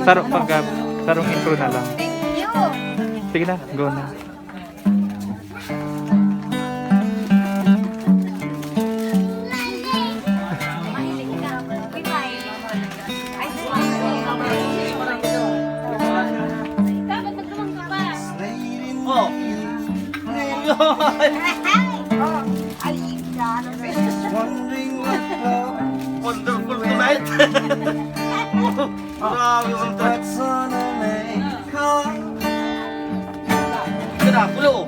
Sarong intro na lang. Thank you. Sige na, go na. Wonderful tonight. Grabe ang touch. Kada pulo.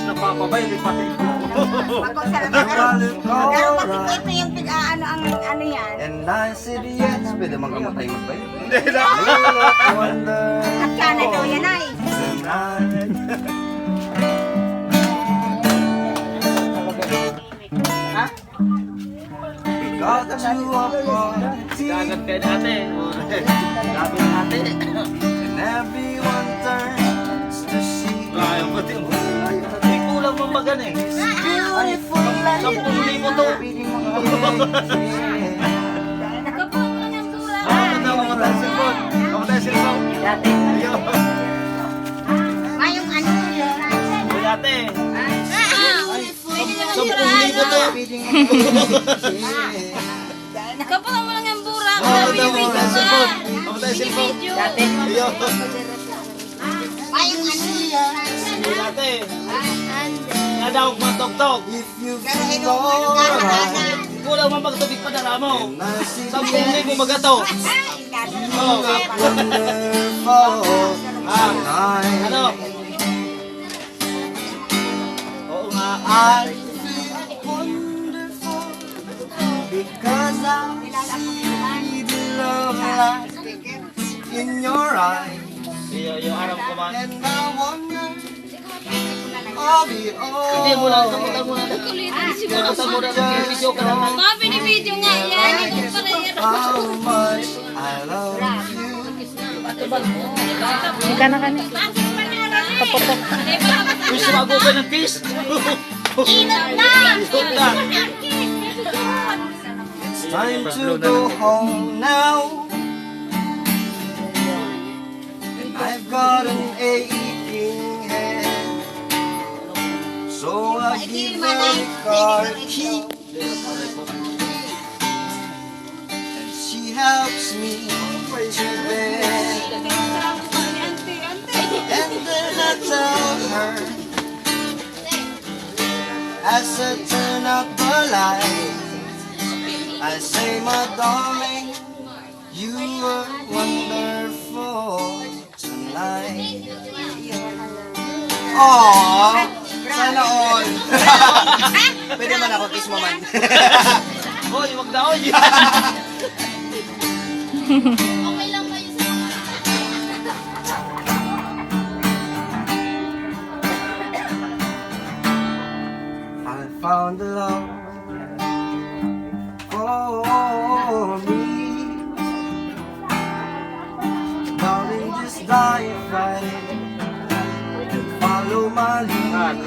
Napapabay ni pati. Ito yung ano yan. And I said yes, pwede magkamatay magbay. Hindi na. At kana daw yan ay. Got you up on Dagat kayo dati. Sabi natin. and everyone turns to see Ayaw pati mo. May kulang mong magan eh. beautiful life. 10,000 to. Kamatay silpon. Kamatay silpon. Dati. Ayun. Mayong ano yun. Dati. 10,000 to. Nakapulang mo lang yung bura. Kamatay silpon. Kamatay silpon. Dati. Ayun. Mayong ano yun. Dati. Nadawag mga tog-tog. If you Pero feel inuulo ka na alright, Kulang man pagtubig pa dala mo. and I said 10,000 magato. Oh. wonderful tonight. Ano? Oo nga. I feel wonderful because I see the love light in your eyes, Yung araw ko man. and I wonder, oh, the Hindi mo lang, kamutan mo na. Kamutan mo na, video ka naman. Mga binibidyo nga yan. Ito pa na yan. how much I love you. Ika na kani. Papotok. Uy, sumago ka ng kiss. Inot na! Inot na. It's time to go home now. I've got an aching head, so I give her the car key, and she helps me to bed. And then I tell her, as I turn up the light, I say, my darling, you were wonderful tonight. Aww, sana all. Pwede man ako kiss mo man. Hoy, wag na hoy. Okay lang ba yun sa mga... I found the love for me. Darling, just dive right in and follow my lead.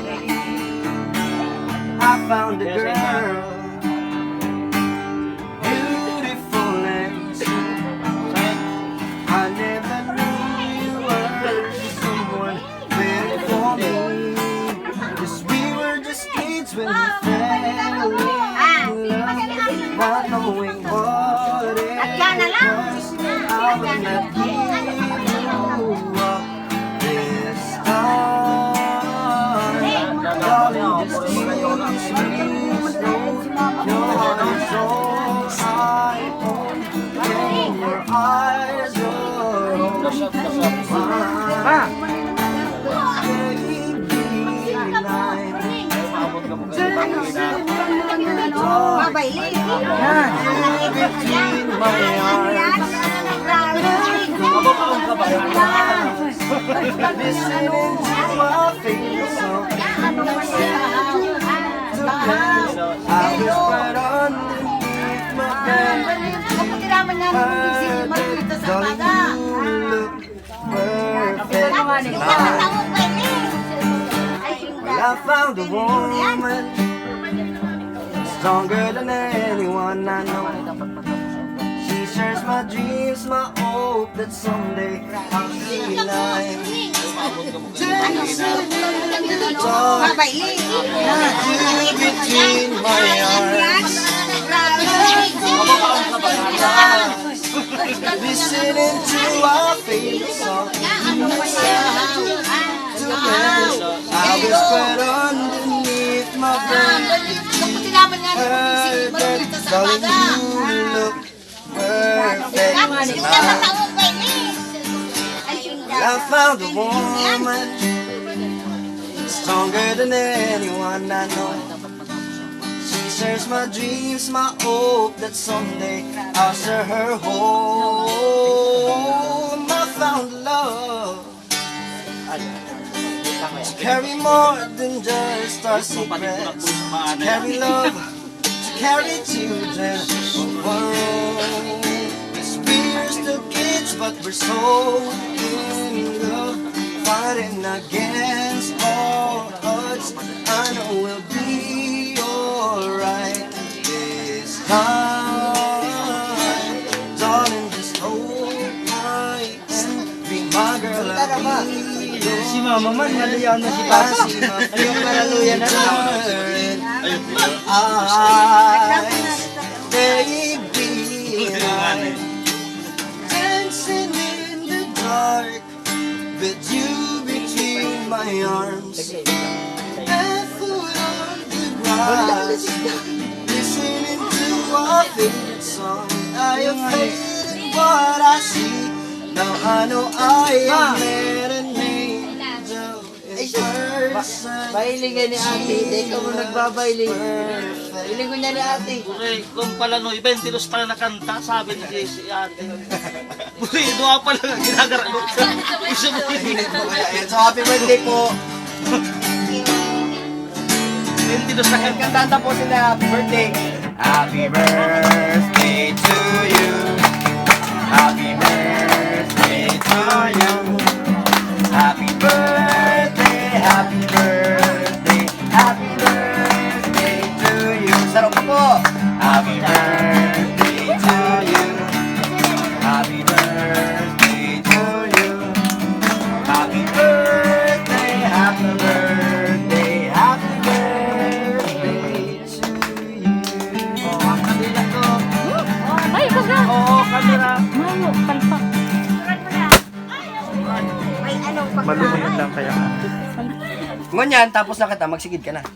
I found a girl, beautiful and sweet. I never knew you were someone there for me. 'Cause we were just kids when we fell in love, not knowing what it was. I will not give you up this time. Darling, just use me slow. Your heart is all I own, and your eyes are all mine. Mabayli. Between my arms, listening to my face, I whispered underneath my bed, darling, you look perfect tonight. Wala I found a woman stronger than anyone I know. She shares my dreams, my hope that someday I'll see life. Mabaili. Between my arms, listening to our favorite song. I whispered underneath my breath, darling, you look perfect. I found a woman stronger than anyone I know. She shares my dreams, my hope that someday I'll share her home. I found love to carry more than just our secrets, to carry love, to carry children of our own. Yes, we're still kids, but we're so in love, fighting against all odds. I know we'll be alright this time. Darling, just hold my hand, be my girl, I'll be yours. Si Mama man, nalayaw na si Papa. Ayun, nalaluyan na lang. Eyes, baby, I'm dancing in the dark with you between my arms, barefoot on the grass, listening to our favorite song. I am fading what I see. Now I know I am met an angel in person. Bahiling nga ni ate, hindi ka mo nagbabahiling. Hiling ko niya ni ate. Okay, kung pala no, 22 pala na kanta, sabi ni Jesse ate. Buhay, doa pala nga ginagaro. Isa mo So happy birthday po. 22 na kanta. Kantata po sila, happy birthday. Happy birthday to you. Happy birthday to you. Happy birthday, happy birthday, happy birthday to you. Sarap po. Happy birthday to you. Happy birthday to you. Happy birthday, happy birthday, happy birthday to you. Oh, ang kanila ko. Ay, ikaw na. Oo, kamera. Mayo, palpak. Malumuyan lang kaya. Ngunyan, tapos na kita, magsigid ka na.